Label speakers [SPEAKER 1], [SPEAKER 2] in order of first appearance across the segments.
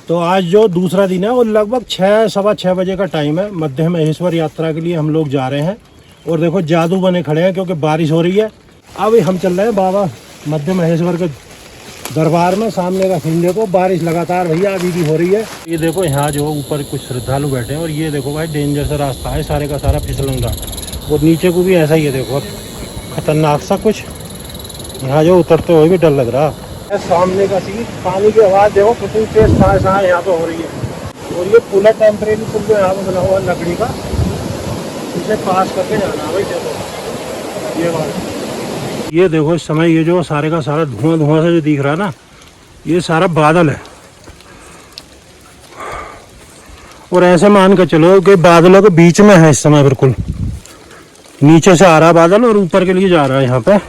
[SPEAKER 1] तो आज जो दूसरा दिन है और लगभग 6 सवा 6 बजे का टाइम है। मध्य महेश्वर यात्रा के लिए हम लोग जा रहे हैं। और देखो जादू बने खड़े हैं क्योंकि बारिश हो रही है। अब हम चल रहे हैं बाबा मध्य महेश्वर के दरबार में। सामने का सीन देखो, बारिश लगातार भैया अभी भी हो रही है। ये देखो यहाँ जो ऊपर कुछ श्रद्धालु बैठे हैं और ये देखो भाई डेंजर सा रास्ता है, सारे का सारा फिसलन रहा। और नीचे को भी ऐसा ही है, देखो खतरनाक सा कुछ। यहाँ जो उतरते हुए भी डर लग रहा। सामने का सीन, पानी की आवाज़ देखो कितनी तेज सांस यहाँ पे हो रही है। और ये पुल है, टेम्परेरी पुल जो यहाँ पे बना हुआ है लकड़ी का, इसे पास करके जाना है भाई। देखो ये बात, ये देखो इस समय ये जो सारे का सारा धुआं धुआं से जो दिख रहा है ना, ये सारा बादल है। और ऐसे मान के चलो कि बादलों के बीच में है इस समय, बिल्कुल नीचे से आ रहा बादल और ऊपर के लिए जा रहा है यहाँ पे।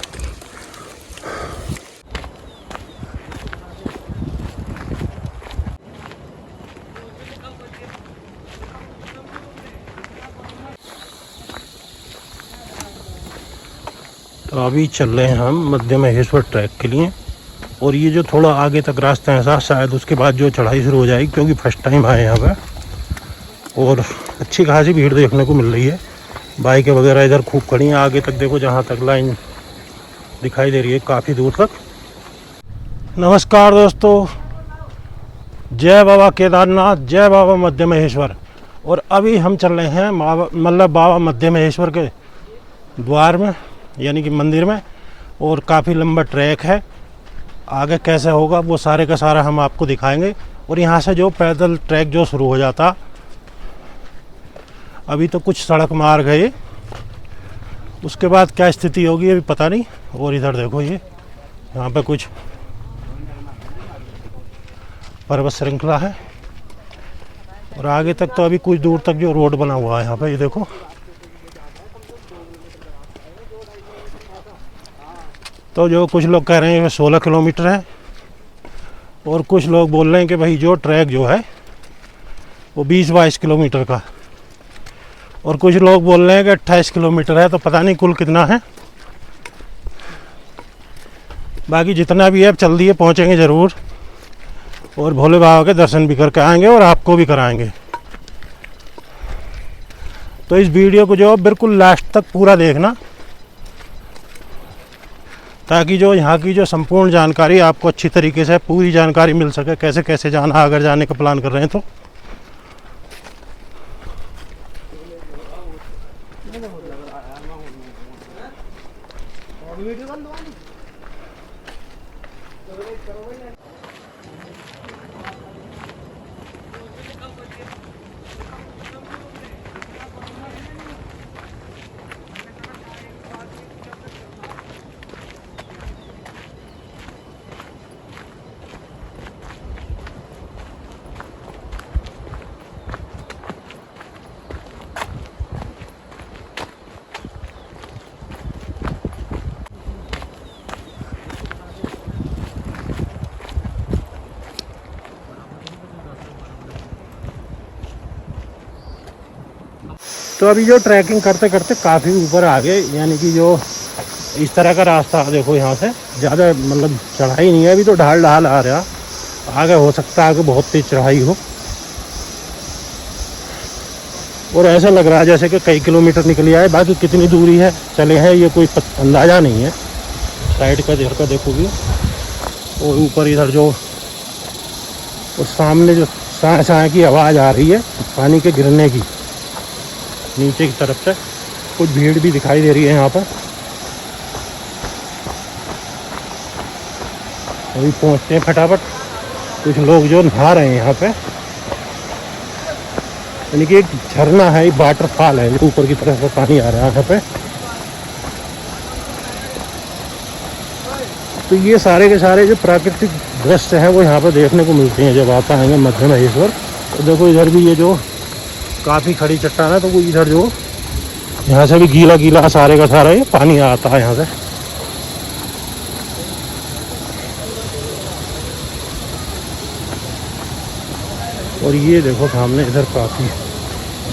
[SPEAKER 1] तो अभी चल रहे हैं हम मध्य महेश्वर ट्रैक के लिए। और ये जो थोड़ा आगे तक रास्ता है ऐसा, शायद उसके बाद जो चढ़ाई शुरू हो जाएगी, क्योंकि फर्स्ट टाइम आए यहाँ पर। और अच्छी खासी भीड़ देखने को मिल रही है। बाइकें वगैरह इधर खूब खड़ी हैं। आगे तक देखो, जहाँ तक लाइन दिखाई दे रही है काफ़ी दूर तक। नमस्कार दोस्तों, जय बाबा केदारनाथ, जय बाबा मध्य महेश्वर। और अभी हम चल रहे हैं मतलब बाबा मध्य महेश्वर के द्वार में, यानी कि मंदिर में। और काफ़ी लंबा ट्रैक है, आगे कैसे होगा वो सारे का सारा हम आपको दिखाएंगे। और यहाँ से जो पैदल ट्रैक जो शुरू हो जाता, अभी तो कुछ सड़क मार्ग है ये, उसके बाद क्या स्थिति होगी अभी पता नहीं। और इधर देखो, ये यहाँ पे कुछ पर्वत श्रृंखला है। और आगे तक तो अभी कुछ दूर तक जो रोड बना हुआ है यहाँ पे, ये देखो। तो जो कुछ लोग कह रहे हैं 16 किलोमीटर है, और कुछ लोग बोल रहे हैं कि भाई जो ट्रैक जो है वो 20-22 किलोमीटर का, और कुछ लोग बोल रहे हैं कि 28 किलोमीटर है। तो पता नहीं कुल कितना है। बाकी जितना भी है अब जल्दी पहुँचेंगे ज़रूर, और भोले बाबा के दर्शन भी करके आएंगे और आपको भी कराएंगे। तो इस वीडियो को जो बिल्कुल लास्ट तक पूरा देखना, ताकि जो यहाँ की जो संपूर्ण जानकारी आपको अच्छी तरीके से पूरी जानकारी मिल सके, कैसे कैसे जाना अगर जाने का प्लान कर रहे हैं तो। तो अभी जो ट्रैकिंग करते करते काफ़ी ऊपर आ गए, यानी कि जो इस तरह का रास्ता देखो, यहाँ से ज़्यादा मतलब चढ़ाई नहीं है अभी, तो ढाल ढाल आ रहा। आगे हो सकता है आगे बहुत तेज चढ़ाई हो। और ऐसा लग रहा है जैसे कि कई किलोमीटर निकल आए। बाकी कितनी दूरी है चले हैं ये कोई अंदाज़ा नहीं है। साइड का इधर का देखोगे, और ऊपर इधर जो और सामने जो साँ साँ की आवाज़ आ रही है पानी के गिरने की नीचे की तरफ से। कुछ भीड़ भी दिखाई दे रही है यहाँ पर। अभी पहुँचते हैं फटाफट। कुछ लोग जो नहा रहे हैं यहाँ पे, यानी कि एक झरना है, वाटरफॉल है, ऊपर की तरफ से पानी आ रहा है यहाँ पे। तो ये सारे के सारे जो प्राकृतिक दृश्य हैं वो यहाँ पर देखने को मिलते हैं जब आप आएंगे मध्य महेश्वर। तो देखो इधर भी ये जो काफ़ी खड़ी चट्टान है, तो वो इधर जो यहाँ से भी गीला गीला सारे का सारा ये पानी आता है यहाँ से। और ये देखो सामने इधर काफ़ी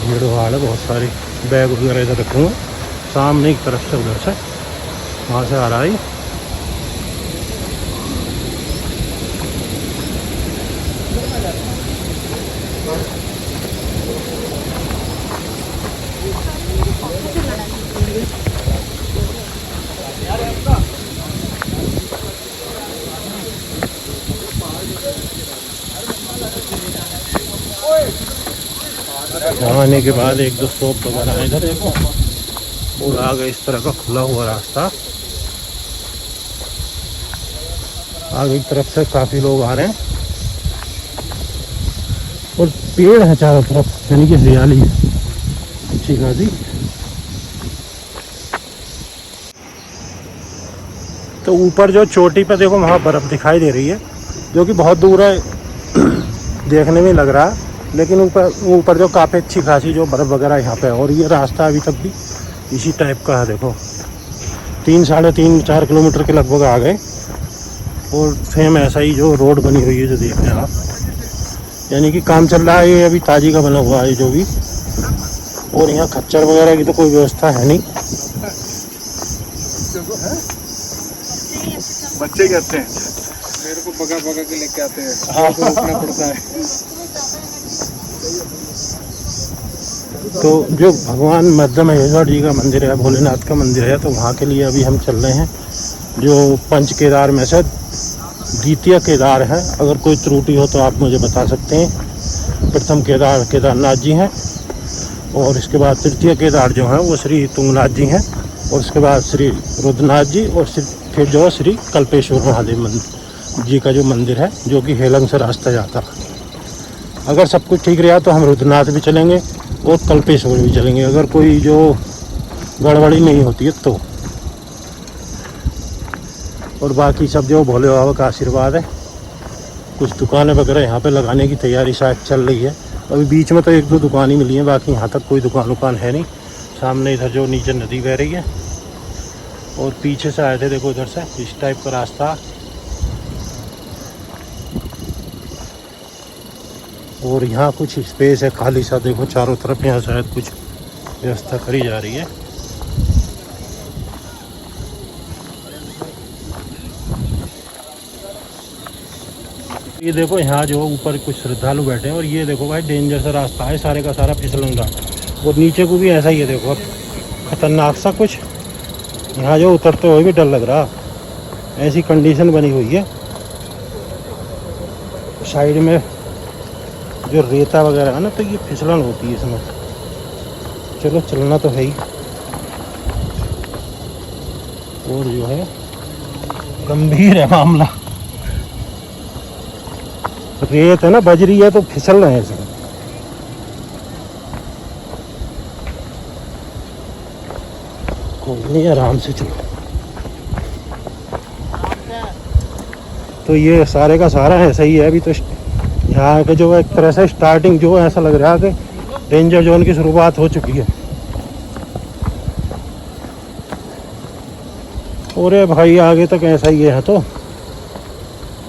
[SPEAKER 1] भीड़ भाड़ है, बहुत सारी बैग वगैरह इधर रखे हुए सामने की तरफ से, उधर से वहाँ से आ रहा है। यहाँ आने के बाद एक दो शॉप वगैरह है इधर देखो, और आगे इस तरह का खुला हुआ रास्ता, आगे की तरफ से काफी लोग आ रहे हैं और पेड़ है चारों तरफ, यानी कि हरियाली है अच्छी खासी। तो ऊपर जो चोटी पे देखो वहाँ बर्फ़ दिखाई दे रही है, जो कि बहुत दूर है देखने में लग रहा है, लेकिन ऊपर जो काफ़ी अच्छी खासी जो बर्फ़ वगैरह यहाँ पे है। और ये रास्ता अभी तक भी इसी टाइप का है, देखो 3-3.5-4 किलोमीटर के लगभग आ गए, और सेम ऐसा ही जो रोड बनी हुई है जो देख रहे हैं आप, यानी कि काम चल रहा है, ये अभी ताजी का बना हुआ है जो भी। और यहाँ खच्चर वगैरह की तो कोई व्यवस्था है नहीं।
[SPEAKER 2] बच्चे कहते हैं मेरे को बगा बगा के लेके आते हैं, हाँ तो रुकना पड़ता है।
[SPEAKER 1] तो जो भगवान मध्य महेश्वर जी का मंदिर है, भोलेनाथ का मंदिर है, तो वहाँ के लिए अभी हम चल रहे हैं, जो पंच केदार में से द्वितीय केदार है। अगर कोई त्रुटि हो तो आप मुझे बता सकते हैं। प्रथम केदार केदारनाथ जी हैं, और इसके बाद तृतीय केदार जो हैं वो श्री तुंगनाथ जी हैं, और उसके बाद श्री रुद्रनाथ जी, और फिर जो श्री कल्पेश्वर महादेव जी का जो मंदिर है, जो कि हेलंग से रास्ता जाता है। अगर सब कुछ ठीक रहा तो हम रुद्रनाथ भी चलेंगे और कल्पेश्वर भी चलेंगे, अगर कोई जो गड़बड़ी नहीं होती है तो। और बाकी सब जो भोले बाबा का आशीर्वाद है। कुछ दुकानें वगैरह यहाँ पे लगाने की तैयारी शायद चल रही है। अभी बीच में तो 1-2 दुकान ही मिली हैं, बाकी यहाँ तक कोई दुकान है नहीं। सामने इधर जो नीचे नदी बह रही है, और पीछे से आए थे देखो इधर से, इस टाइप का रास्ता। और यहाँ कुछ स्पेस है खाली सा, देखो चारों तरफ, यहाँ शायद कुछ व्यवस्था करी जा रही है। ये देखो यहाँ जो ऊपर कुछ श्रद्धालु बैठे हैं, और ये देखो भाई डेंजर सा रास्ता है, सारे का सारा फिसलंगा, और नीचे को भी ऐसा ही है देखो, खतरनाक सा कुछ। यहाँ जो उतरते हुए भी डर लग रहा, ऐसी कंडीशन बनी हुई है। साइड में जो रेता वगैरह है ना, तो ये फिसलन होती है इसमें। चलो चलना तो है ही। और जो है गंभीर है मामला, रेत है ना बजरी है, तो फिसल रहे हैं इसमें। कोई नहीं, आराम से चलो। तो ये सारे का सारा ऐसा ही है। अभी तो यहाँ के जो एक तरह से स्टार्टिंग जो ऐसा लग रहा है कि डेंजर जोन की शुरुआत हो चुकी है। और भाई आगे तक ऐसा ही है, तो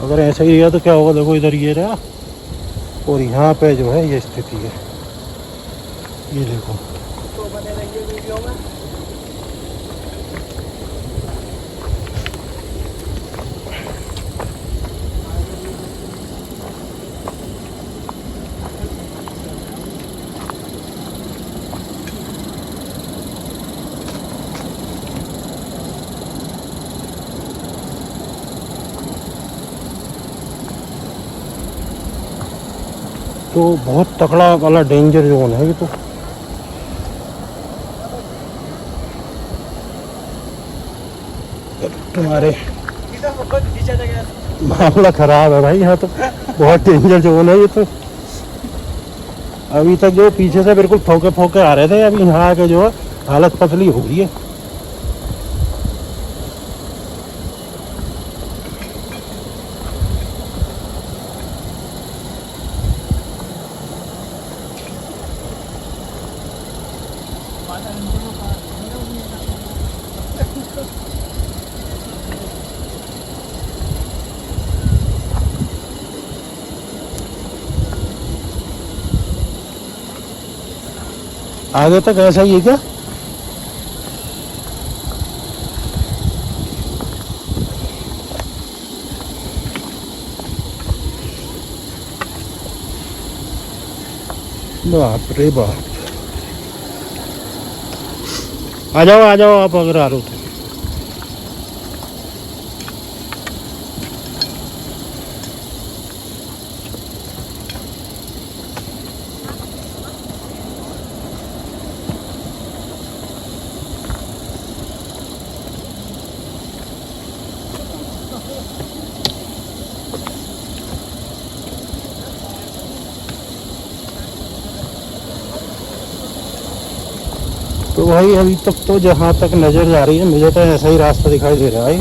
[SPEAKER 1] अगर ऐसा ही रहा तो क्या होगा, देखो इधर ये रहा, और यहाँ पे जो है ये स्थिति है, ये देखो। तो बने रहिए वीडियो में। तो बहुत तगड़ा वाला डेंजर जोन है ये तो। तुम्हारे मामला खराब है भाई, यहाँ तो बहुत डेंजर जोन है ये तो। अभी तक जो पीछे से बिल्कुल फोके फोके आ रहे थे, अभी यहाँ आके जो है हालत पतली हो गई है। आगे तक ऐसा ही है क्या? बाप रे बाप। आ जाओ आप अगर आ रहे हो तो। तो भाई अभी तक तो जहाँ तक नज़र जा रही है मुझे तो ऐसा ही रास्ता दिखाई दे रहा है।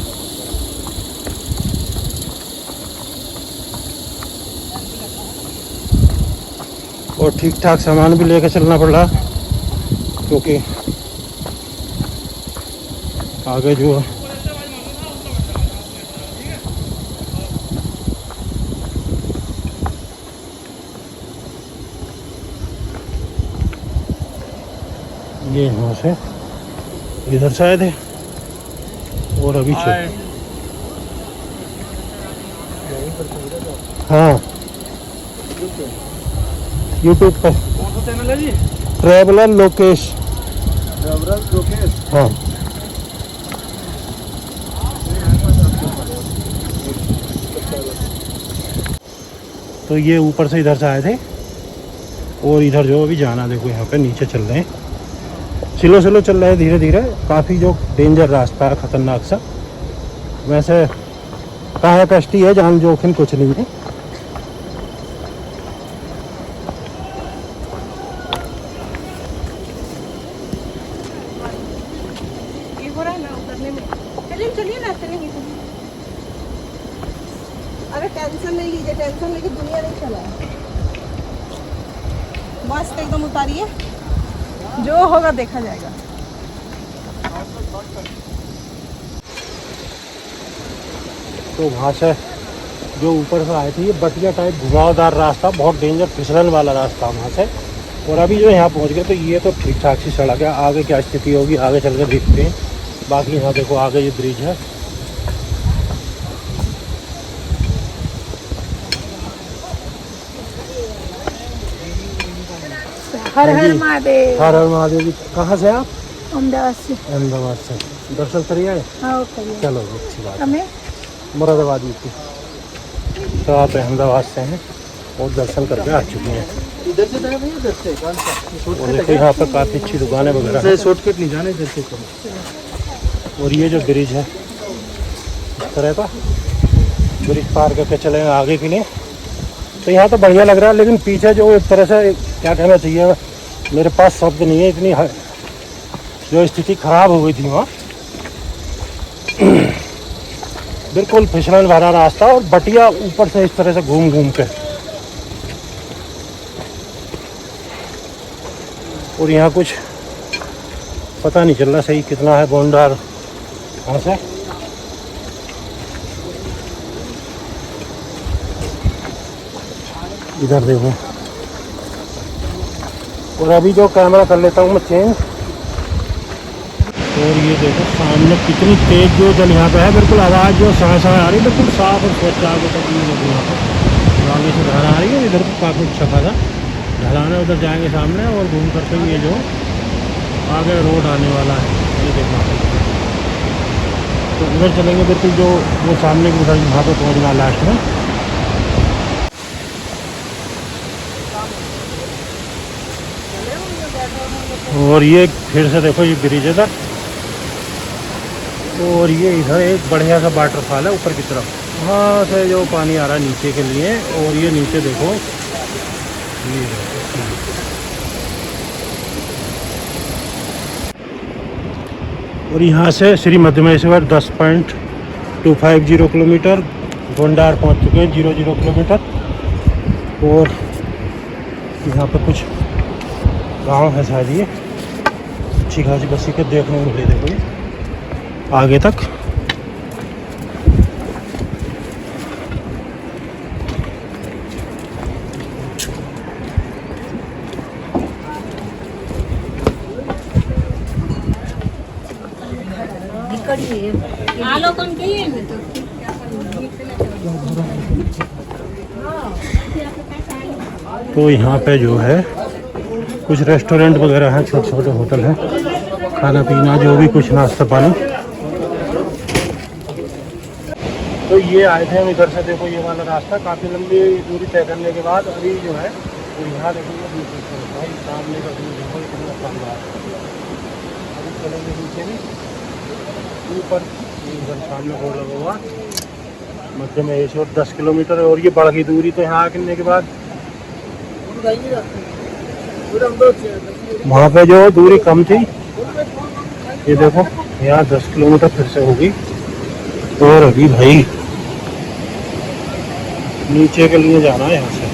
[SPEAKER 1] और ठीक ठाक सामान भी लेकर चलना पड़ रहा क्योंकि आगे जो ये यहाँ से इधर से आए थे और अभी चल। हाँ यूट्यूब पे
[SPEAKER 2] कौन सा चैनल है जी?
[SPEAKER 1] ट्रैवलर लोकेश। हाँ तो ये ऊपर से इधर से आए थे और इधर जो अभी जाना देखो यहाँ पे नीचे चल रहे हैं। स्लो चल रहे हैं धीरे धीरे। काफ़ी जो डेंजर रास्ता है ख़तरनाक सा। वैसे काया कष्टी है, जान जोखिम कुछ नहीं है।
[SPEAKER 3] चलिए ना, चलेंगे। अरे टेंशन नहीं लीजिए, टेंशन लेके दुनिया नहीं चला है। मस्त एकदम उतारिए, जो होगा देखा जाएगा।
[SPEAKER 1] तो वहाँ से जो ऊपर से आए थे ये बटिया टाइप घुमावदार रास्ता, बहुत डेंजर फिसलन वाला रास्ता वहाँ से। और अभी जो यहाँ पहुँच गए तो ये तो ठीक ठाक सी सड़क है। आगे क्या स्थिति होगी आगे चल कर देखते हैं। बाकी यहाँ देखो आगे ये ब्रिज है।
[SPEAKER 3] हर हर महादेव।
[SPEAKER 1] हर हर महादेव जी। कहाँ से आप?
[SPEAKER 3] अहमदाबाद से।
[SPEAKER 1] अहमदाबाद से दर्शन करिए आए?
[SPEAKER 3] हाँ करिए।
[SPEAKER 1] चलो अच्छी बात।
[SPEAKER 3] हमें
[SPEAKER 1] मुरादाबाद की तो आप अहमदाबाद से हैं और दर्शन करके आ चुके हैं।
[SPEAKER 2] इधर से जाना भैया, इधर से कौन सा?
[SPEAKER 1] और देखो यहाँ पर काफ़ी अच्छी दुकानें वगैरह हैं।
[SPEAKER 2] शॉर्टकट नहीं जाना, इधर से करो।
[SPEAKER 1] और ये जो ब्रिज है इस तरह का ब्रिज पार करके चले आगे के लिए। तो यहाँ तो बढ़िया लग रहा है, लेकिन पीछे जो एक तरह से क्या कहना चाहिए, मेरे पास शब्द नहीं है। इतनी जो स्थिति खराब हो गई थी वहाँ। बिल्कुल फिसलन भरा रास्ता और बटिया ऊपर से इस तरह से घूम घूम के। और यहाँ कुछ पता नहीं चल रहा सही कितना है गोंडार कहाँ से। इधर देखो। और अभी जो कैमरा कर लेता हूँ मैं चेंज। और ये देखो सामने कितनी तेज जो जल यहाँ पे है। बिल्कुल आवाज़ जो सांस आ रही है बिल्कुल साफ और स्वच्छ आगे तक नहीं लगी यहाँ पर। आगे से धारा आ रही है। इधर काफ़ी अच्छा खासा ढलान है। उधर जाएंगे सामने और घूम करके ये जो आगे रोड आने वाला है ये देखना। तो उधर चलेंगे बिल्कुल जो वो सामने की उधर वहाँ पर पहुँचना लास्ट में। और ये फिर से देखो ये ब्रिज है। और ये इधर एक बढ़िया सा वाटरफॉल है ऊपर की तरफ। वहाँ से जो पानी आ रहा है नीचे के लिए। और ये नीचे देखो ये और यहाँ से श्री मध्यमेश्वर 10.250 किलोमीटर। गोंडार पहुँच चुके हैं 00 किलोमीटर। और यहाँ पर कुछ गांव है शायद ये अच्छी खासी बसी के देखने को मिले। देखो ये आगे तक। तो यहाँ पे जो है कुछ रेस्टोरेंट वगैरह हैं, छोटे छोटे होटल हैं, खाना पीना जो भी कुछ नाश्ता पानी। तो ये आए थे हम इधर से, देखो ये वाला रास्ता काफ़ी लंबी दूरी तय करने के बाद अभी जो है तो यहाँ देखिए दूसरी तरफ भाई सामने का व्यू देखो कितना शानदार है। अभी चलेंगे नीचे भी ऊपर, इधर सामने बोर्ड लगा हुआ मध्य महेश्वर 10 किलोमीटर है। और ये बढ़ गई दूरी तो यहाँ आने के बाद वहाँ पे जो दूरी कम थी, ये देखो यहाँ 10 किलोमीटर फिर से होगी। और अभी भाई नीचे के लिए जाना है यहाँ से।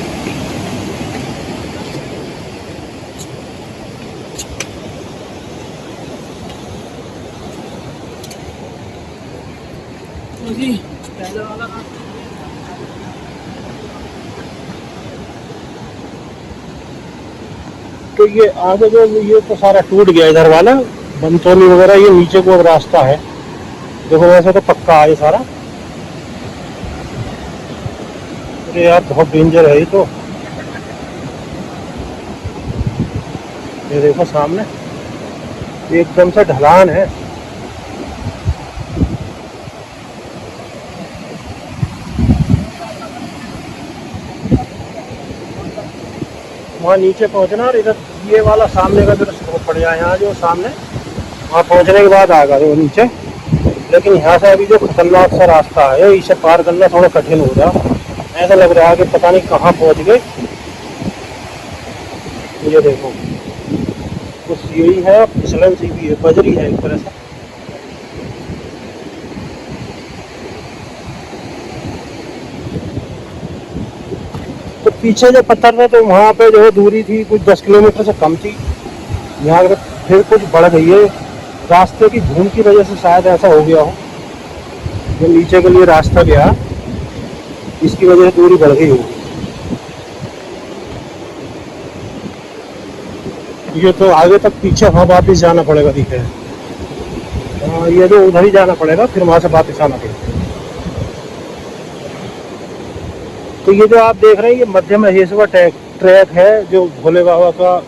[SPEAKER 1] तो ये आगे जो ये तो सारा टूट गया इधर वाला बमतौली वगैरह, ये नीचे को अब रास्ता है देखो, वैसे तो पक्का है सारा। अरे यार बहुत डेंजर है ये तो। ये देखो सामने एकदम से ढलान है। वहाँ नीचे पहुँचना और इधर ये वाला सामने का दृश्य बहुत बढ़िया है। यहाँ जो सामने वहाँ पहुँचने के बाद आएगा वो नीचे, लेकिन यहाँ से अभी जो खतरनाक सा रास्ता है इसे पार करना थोड़ा कठिन हो रहा। ऐसा लग रहा है कि पता नहीं कहाँ पहुँच गए। ये देखो कुछ यही है, फिसलन सी भी है, बजरी है एक तरह से। तो पीछे जो पत्थर थे तो वहाँ पे जो दूरी थी कुछ 10 किलोमीटर से कम थी, यहाँ फिर कुछ बढ़ गई है। रास्ते की धूम की वजह से शायद ऐसा हो गया हो, जो नीचे के लिए रास्ता गया इसकी वजह से दूरी बढ़ गई होगी। ये तो आगे तक पीछे हाँ वापस जाना पड़ेगा, दिखे हाँ ये जो उधर ही जाना पड़ेगा, फिर वहाँ से वापस आना पड़ेगा। तो ये जो आप देख रहे हैं ये मध्य महेश्वर ट्रैक है, जो भोले बाबा का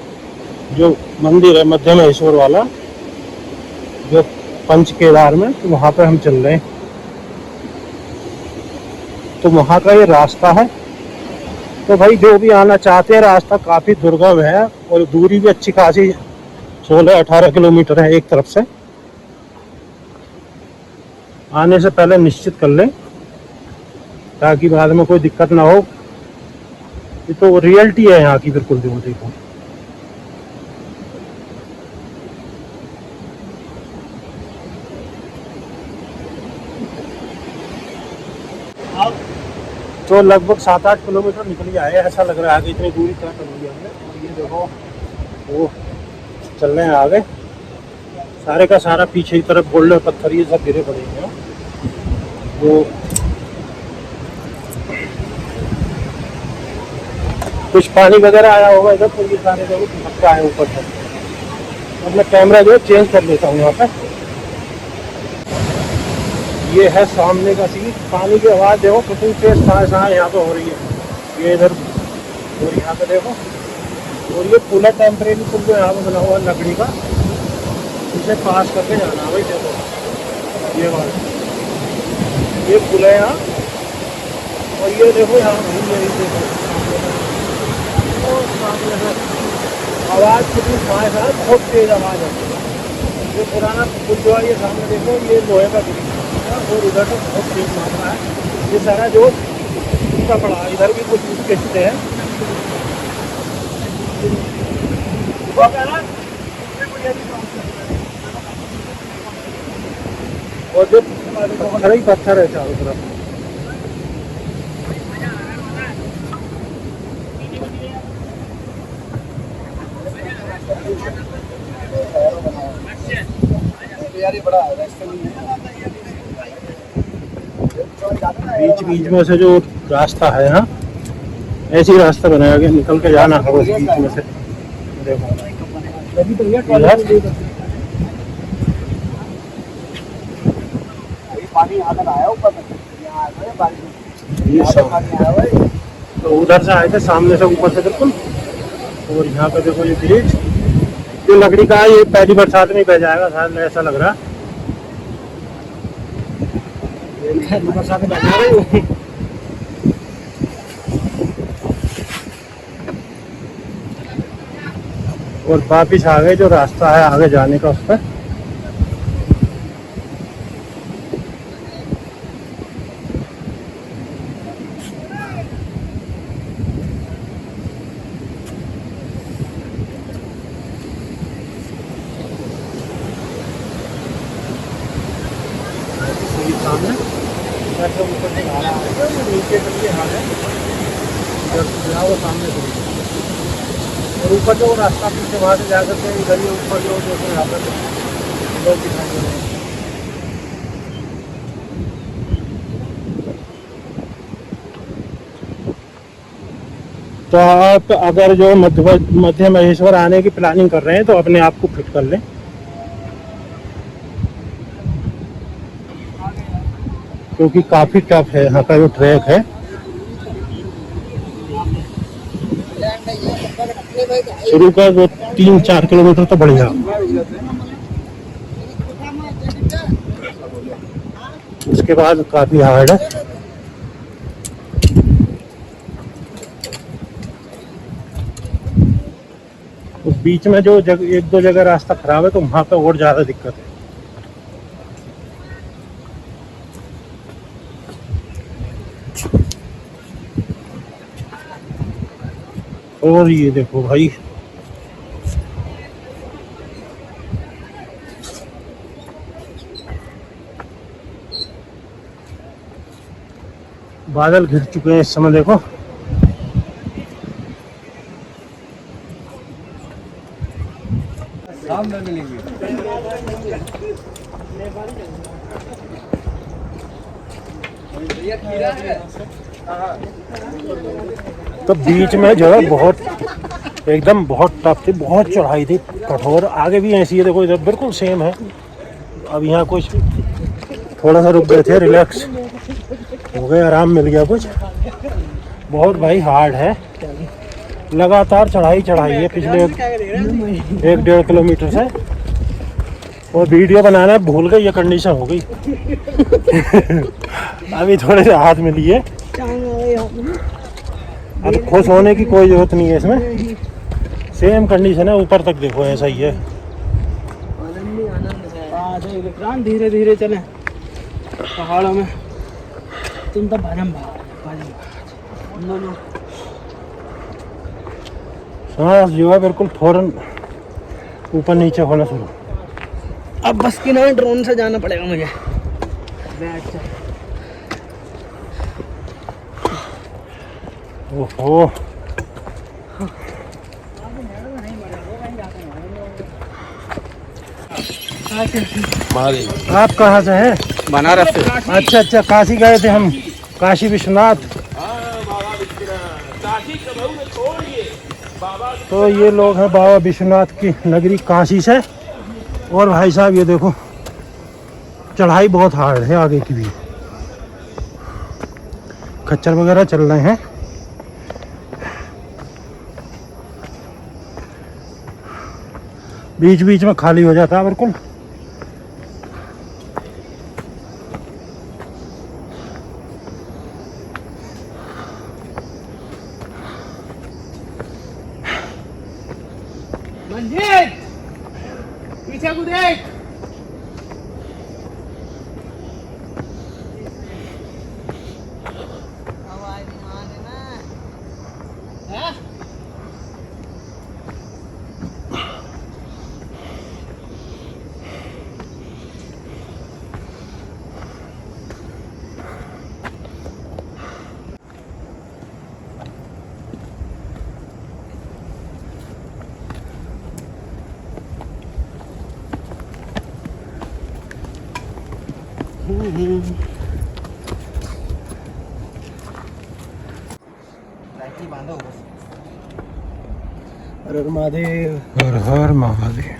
[SPEAKER 1] जो मंदिर है मध्य महेश्वर वाला, जो पंच केदार में, तो वहाँ पर हम चल रहे हैं। तो वहाँ का ये रास्ता है। तो भाई जो भी आना चाहते हैं, रास्ता काफ़ी दुर्गम है और दूरी भी अच्छी खासी 16-18 किलोमीटर है एक तरफ से। आने से पहले निश्चित कर लें ताकि बाद में कोई दिक्कत ना हो। ये तो रियलिटी है यहाँ की बिल्कुल, जो देखो तो लगभग 7-8 किलोमीटर निकल ही आए, ऐसा लग रहा है कि इतनी दूरी तय कर ली हमने। और ये देखो वो चल रहे हैं आगे, सारे का सारा पीछे की तरफ गोल्डन पत्थर ये सब गिरे पड़े हैं। वो कुछ पानी वगैरह आया होगा इधर, तो ये सारे जो धक्का है ऊपर से। अब मैं कैमरा जो है चेंज कर लेता हूँ यहाँ पे। ये है सामने का सीन, पानी की आवाज़ देखो कितनी तेज साए यहाँ पे हो रही है। ये इधर और यहाँ पे देखो, और ये पूरा टेम्परेरी पुल जो यहाँ पे बना हुआ है लकड़ी का, इसे पास करके जाना है भाई। देखो ये बात, ये पुल है यहाँ, और ये देखो यहाँ देखो सामने से आवाज़ कितनी साए बहुत तेज आवाज़ है। ये पुराना पुल जो है ये सामने देखो, ये लोहे का ब्रिज और उधर तो बहुत तेज मार रहा है। ये सारा जो टूटा पड़ा, इधर भी कुछ उसके हिस्से हैं। और जो पत्थर ही पत्थर है चारों तरफ। बीच बीच में से जो रास्ता है ना, ऐसी रास्ता बनाया गया, निकल के जाना है उस बीच में से। देखो ये सब तो उधर से आए थे सामने से ऊपर से बिल्कुल, और यहाँ पे देखो ये ब्रिज, जो लकड़ी का है, ये पहली बरसात में ही बह जाएगा शायद, ऐसा लग रहा है। पहली बरसात में बह जाएगा। और वापिस आ गए, जो रास्ता है आगे जाने का उस पर। सामने ऊपर से घाना है, नीचे तक ये हाल है, वो सामने से और ऊपर जो रास्ता पीछे वहाँ से जा करके इधर ही ऊपर जो यहाँ पर लोग दिखाई दे रहे हैं। तो आप अगर जो मध्य महेश्वर आने की प्लानिंग कर रहे हैं तो अपने आप को फिट कर लें, क्योंकि काफ़ी टफ है यहाँ का जो ट्रैक है। शुरू का वो 3-4 किलोमीटर तो बढ़िया, उसके बाद काफ़ी हार्ड है। उस बीच में जो एक दो जगह रास्ता खराब है तो वहाँ पे और ज़्यादा दिक्कत है। और ये देखो भाई, बादल घिर चुके हैं इस समय, देखो।
[SPEAKER 2] सामने मिलेंगे।
[SPEAKER 1] तो बीच में जो है बहुत एकदम बहुत टफ थी, बहुत चढ़ाई थी, कठोर। आगे भी ऐसी है, देखो इधर बिल्कुल सेम है। अब यहाँ कुछ थोड़ा सा रुक गए थे, रिलैक्स हो गए, आराम मिल गया कुछ। बहुत भाई हार्ड है, लगातार चढ़ाई है पिछले 1-1.5 किलोमीटर से। और वीडियो बनाना भूल गई, ये कंडीशन हो गई। अभी थोड़े से हाथ मिली है, अब खुश होने की कोई जरूरत नहीं है इसमें, सेम कंडीशन है ऊपर तक, देखो ऐसा ही है।
[SPEAKER 4] धीरे धीरे चले पहाड़ों में, तुम तो भजम
[SPEAKER 1] सांस जो है बिल्कुल फौरन ऊपर नीचे होना शुरू।
[SPEAKER 4] अब बस की ना ड्रोन से जाना पड़ेगा मुझे।
[SPEAKER 1] ओहो, आप कहाँ से हैं?
[SPEAKER 2] बनारस से।
[SPEAKER 1] अच्छा, काशी गए थे हम, काशी विश्वनाथ। तो ये लोग हैं बाबा विश्वनाथ की नगरी काशी से। और भाई साहब ये देखो, चढ़ाई बहुत हार्ड है आगे की भी, खच्चर वगैरह चल रहे हैं। बीच बीच में खाली हो जाता है बिल्कुल।
[SPEAKER 4] मंजीत पीछे को देख।
[SPEAKER 1] हर हर महादेव, हर हर महादेव।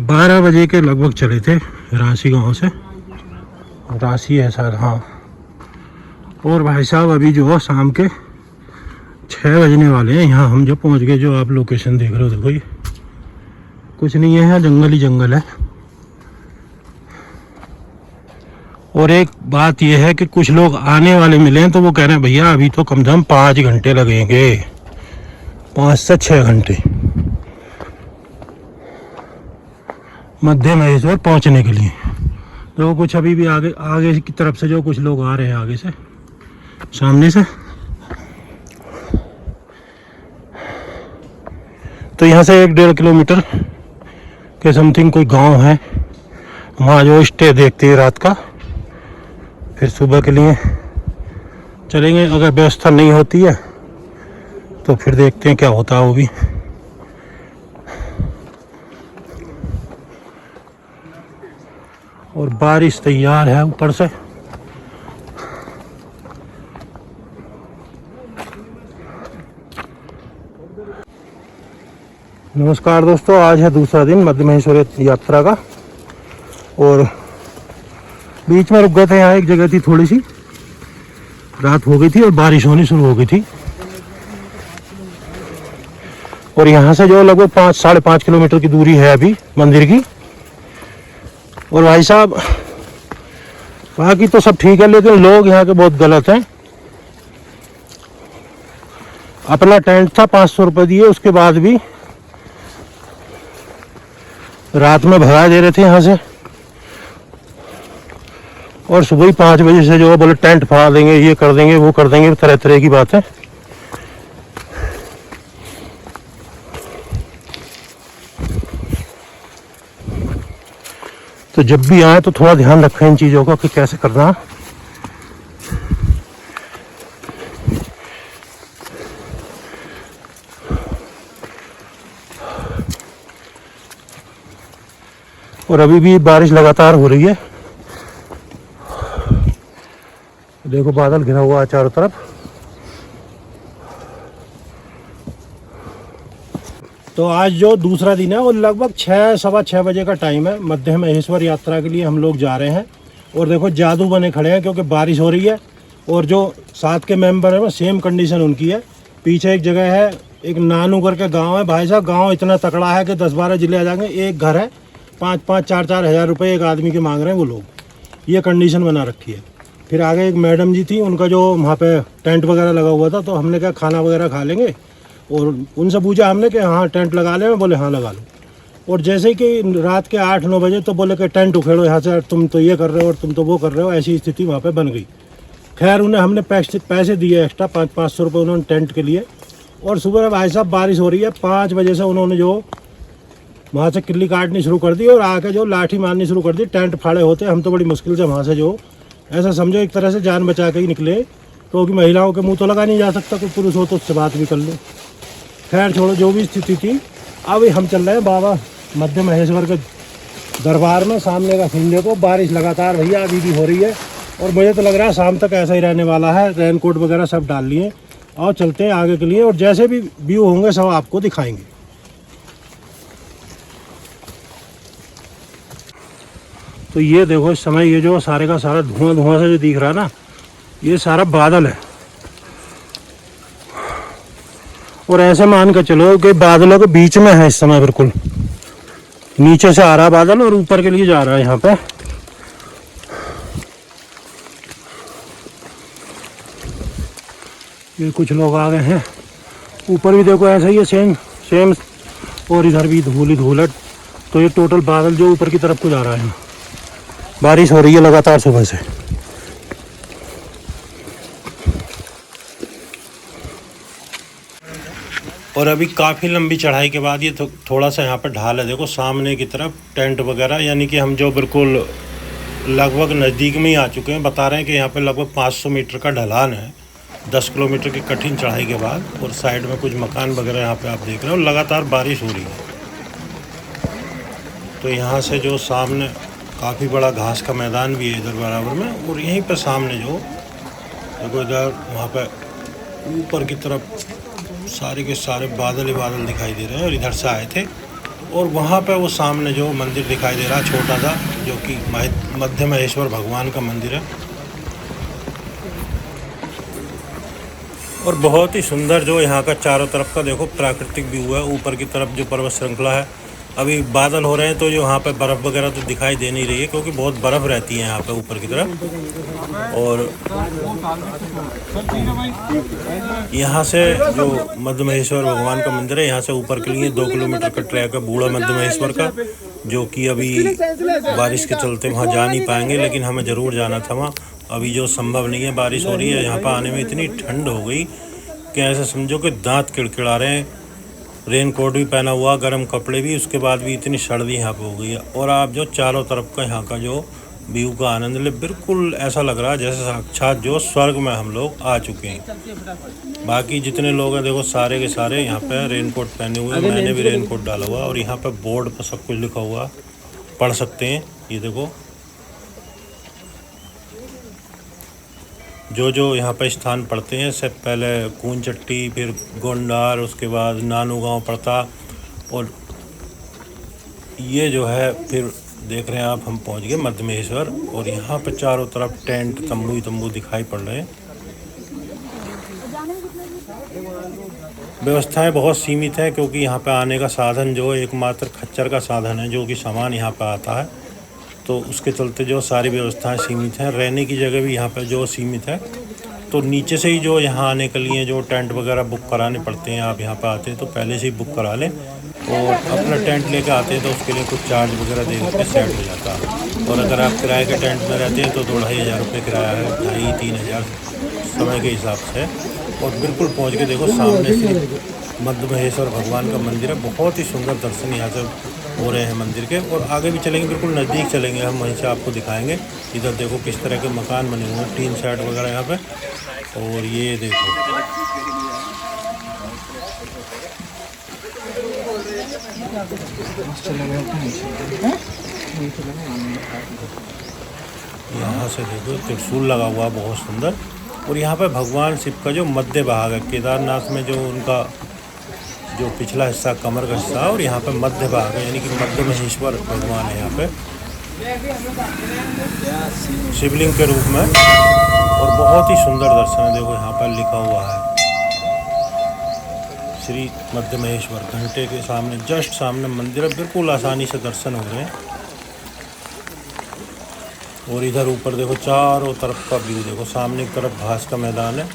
[SPEAKER 1] बारह बजे के लगभग चले थे रांसी गांव से। रांसी है शायद, हाँ और भाई साहब अभी जो शाम के 6 बजने वाले हैं। यहाँ हम जो पहुँच गए, जो आप लोकेशन देख रहे हो, देखो ये कुछ नहीं है, यहाँ जंगल ही जंगल है। और एक बात यह है कि कुछ लोग आने वाले मिले हैं तो वो कह रहे हैं भैया अभी तो कम से कम 5 घंटे लगेंगे, 5 से 6 घंटे मध्य महेश्वर पहुंचने के लिए। तो कुछ अभी भी आगे आगे की तरफ से जो कुछ लोग आ रहे हैं, आगे से सामने से, तो यहाँ से 1-1.5 किलोमीटर के समथिंग कोई गांव है, वहाँ जो स्टे देखते हैं रात का, फिर सुबह के लिए चलेंगे। अगर व्यवस्था नहीं होती है तो फिर देखते हैं क्या होता है वो भी। और बारिश तैयार है ऊपर से। नमस्कार दोस्तों, आज है दूसरा दिन मध्य महेश्वर यात्रा का और बीच में रुक गए थे। यहाँ एक जगह थी, थोड़ी सी रात हो गई थी और बारिश होनी शुरू हो गई थी। और यहाँ से जो लगभग 5-5.5 किलोमीटर की दूरी है अभी मंदिर की। और भाई साहब बाकी तो सब ठीक है, लेकिन लोग यहाँ के बहुत गलत हैं। अपना टेंट था 500 रुपये दिए, उसके बाद भी रात में भगा दे रहे थे यहाँ से। और सुबह ही 5 बजे से जो बोले टेंट फाड़ देंगे, ये कर देंगे, वो कर देंगे, तरह तरह की बात है। तो जब भी आए तो थोड़ा ध्यान रखें इन चीज़ों का कि कैसे करना। और अभी भी बारिश लगातार हो रही है, देखो बादल घिरा हुआ है चारों तरफ। तो आज जो दूसरा दिन है वो लगभग 6-6:15 बजे का टाइम है। मध्य महेश्वर यात्रा के लिए हम लोग जा रहे हैं। और देखो जादू बने खड़े हैं क्योंकि बारिश हो रही है। और जो साथ के मेंबर हैं सेम कंडीशन उनकी है। पीछे एक जगह है, एक नानू करके गांव है। भाई साहब गांव इतना तकड़ा है कि 10-12 जिले आ जाएंगे। एक घर है, 5-5, 4-4 हज़ार रुपये एक आदमी के मांग रहे हैं वो लोग। ये कंडीशन बना रखी है। फिर आगे एक मैडम जी थी, उनका जो वहाँ पे टेंट वगैरह लगा हुआ था, तो हमने कहा खाना वगैरह खा लेंगे। और उनसे पूछा हमने कि हाँ टेंट लगा लें, बोले हाँ लगा लो। और जैसे कि रात के 8-9 बजे तो बोले कि टेंट उखेड़ो यहाँ से, तुम तो ये कर रहे हो और तुम तो वो कर रहे हो। ऐसी स्थिति वहाँ पे बन गई। खैर उन्हें हमने पैसे दिए एक्स्ट्रा, 500 रुपये उन्होंने टेंट के लिए। और सुबह भाई साहब बारिश हो रही है, 5 बजे से उन्होंने जो वहाँ से किल्ली काटनी शुरू कर दी और आके जो लाठी मारनी शुरू कर दी। टेंट फाड़े होते, हम तो बड़ी मुश्किल से वहाँ से जो ऐसा समझो एक तरह से जान बचा के ही निकले, क्योंकि महिलाओं के मुंह तो लगा नहीं जा सकता, कोई पुरुष हो तो उससे बात भी कर लो। खैर छोड़ो, जो भी स्थिति थी। अब हम चल रहे हैं बाबा मध्य महेश्वर के दरबार में। सामने का सीन देखो, बारिश लगातार भैया अभी भी हो रही है। और मुझे तो लग रहा है शाम तक ऐसा ही रहने वाला है। रेनकोट वगैरह सब डाल लिए और चलते हैं आगे के लिए। और जैसे भी व्यू होंगे सब आपको दिखाएंगे। तो ये देखो इस समय ये जो सारे का सारा धुआं धुआं से जो दिख रहा है ना, ये सारा बादल है। और ऐसे मान के चलो कि बादलों के बीच में है इस समय, बिल्कुल नीचे से आ रहा बादल और ऊपर के लिए जा रहा है यहाँ पे। ये कुछ लोग आ गए हैं। ऊपर भी देखो ऐसा ही है, सेम। और इधर भी धूल ही धूल है। तो ये टोटल बादल जो ऊपर की तरफ को जा रहा है। बारिश हो रही है लगातार सुबह से। और अभी काफ़ी लंबी चढ़ाई के बाद ये थोड़ा सा यहाँ पर ढाल है। देखो सामने की तरफ टेंट वगैरह, यानी कि हम जो बिल्कुल लगभग नज़दीक में ही आ चुके हैं। बता रहे हैं कि यहाँ पे लगभग 500 मीटर का ढलान है, 10 किलोमीटर की कठिन चढ़ाई के बाद। और साइड में कुछ मकान वगैरह यहाँ पे आप देख रहे हो। लगातार बारिश हो रही है। तो यहाँ से जो सामने काफ़ी बड़ा घास का मैदान भी है इधर बराबर में। और यहीं पर सामने जो देखो इधर वहाँ पे ऊपर की तरफ सारे के सारे बादल ही बादल दिखाई दे रहे हैं। और इधर से आए थे। और वहाँ पे वो सामने जो मंदिर दिखाई दे रहा है छोटा सा, जो कि मध्य महेश्वर भगवान का मंदिर है। और बहुत ही सुंदर जो यहाँ का चारों तरफ का देखो प्राकृतिक व्यू है। ऊपर की तरफ जो पर्वत श्रृंखला है, अभी बादल हो रहे हैं तो जो यहाँ पे बर्फ़ वगैरह तो दिखाई दे नहीं रही है क्योंकि बहुत बर्फ़ रहती है यहाँ पे ऊपर की तरफ। और यहाँ से जो मध्य महेश्वर भगवान का मंदिर है, यहाँ से ऊपर के लिए 2 किलोमीटर का ट्रैक है बूढ़ा मध्य महेश्वर का, जो कि अभी बारिश के चलते वहाँ जा नहीं पाएंगे, लेकिन हमें ज़रूर जाना था वहाँ। अभी जो संभव नहीं है, बारिश हो रही है। यहाँ पर आने में इतनी ठंड हो गई कि ऐसा समझो कि दांत किड़किड़ा रहे हैं। रेन कोट भी पहना हुआ, गर्म कपड़े भी, उसके बाद भी इतनी सर्दी यहाँ पे हो गई है। और आप जो चारों तरफ का यहाँ का जो व्यू का आनंद ले, बिल्कुल ऐसा लग रहा है जैसे साक्षात जो स्वर्ग में हम लोग आ चुके हैं। बाकी जितने लोग हैं देखो सारे के सारे यहाँ पे रेन कोट पहने हुए हैं, मैंने भी रेन कोट डाला हुआ। और यहाँ पे बोर्ड पर सब कुछ लिखा हुआ, पढ़ सकते हैं। ये देखो जो यहाँ पे स्थान पड़ते हैं, सबसे पहले कूंचट्टी, फिर गोंडार, उसके बाद नानू गांव पड़ता। और ये जो है फिर देख रहे हैं आप, हम पहुंच गए मध्य महेश्वर। और यहाँ पे चारों तरफ टेंट, तंबू ही तंबू दिखाई पड़ रहे हैं। व्यवस्थाएं बहुत सीमित है क्योंकि यहाँ पे आने का साधन जो एकमात्र खच्चर का साधन है, जो कि सामान यहाँ पे आता है, तो उसके चलते जो सारी व्यवस्थाएं सीमित हैं। रहने की जगह भी यहाँ पे जो सीमित है, तो नीचे से ही जो यहाँ आने के लिए जो टेंट वगैरह बुक कराने पड़ते हैं। आप यहाँ पे आते हैं तो पहले से ही बुक करा लें, और अपना टेंट लेकर आते हैं तो उसके लिए कुछ चार्ज वगैरह दे के सेट हो जाता है। और अगर आप किराए के टेंट में रहते हैं तो 2,500 रुपये किराया है, 2,500-3,000 समय के हिसाब से। और बिल्कुल पहुँच के देखो सामने से मध्य महेश्वर भगवान का मंदिर है। बहुत ही सुंदर दर्शन यहाँ से हो रहे हैं मंदिर के। और आगे भी चलेंगे, बिल्कुल नज़दीक चलेंगे हम, वहीं से आपको दिखाएंगे। इधर देखो किस तरह के मकान बने हुए हैं, टीन शेड वगैरह यहाँ पे। और ये देखो यहाँ से देखो त्रिशूल लगा हुआ बहुत सुंदर। और यहाँ पे भगवान शिव का जो मध्य भाग है, केदारनाथ में जो उनका जो पिछला हिस्सा कमर का हिस्सा, और यहाँ पे मध्य भाग है, यानी कि मध्य महेश्वर भगवान है यहाँ पे शिवलिंग के रूप में। और बहुत ही सुंदर दर्शन है। देखो यहाँ पर लिखा हुआ है श्री मध्य महेश्वर। घंटे के सामने, जस्ट सामने मंदिर है, बिल्कुल आसानी से दर्शन हो रहे हैं। और इधर ऊपर देखो चारों तरफ का व्यू देखो, सामने की तरफ घास का मैदान है।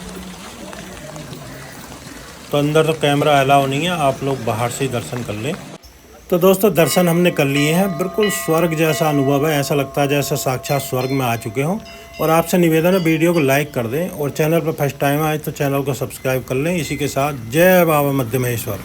[SPEAKER 1] तो अंदर तो कैमरा अलाउ नहीं है, आप लोग बाहर से ही दर्शन कर लें। तो दोस्तों दर्शन हमने कर लिए हैं, बिल्कुल स्वर्ग जैसा अनुभव है। ऐसा लगता है जैसे साक्षात स्वर्ग में आ चुके हों। और आपसे निवेदन है वीडियो को लाइक कर दें, और चैनल पर फर्स्ट टाइम आए तो चैनल को सब्सक्राइब कर लें। इसी के साथ जय बाबा मध्य महेश्वर।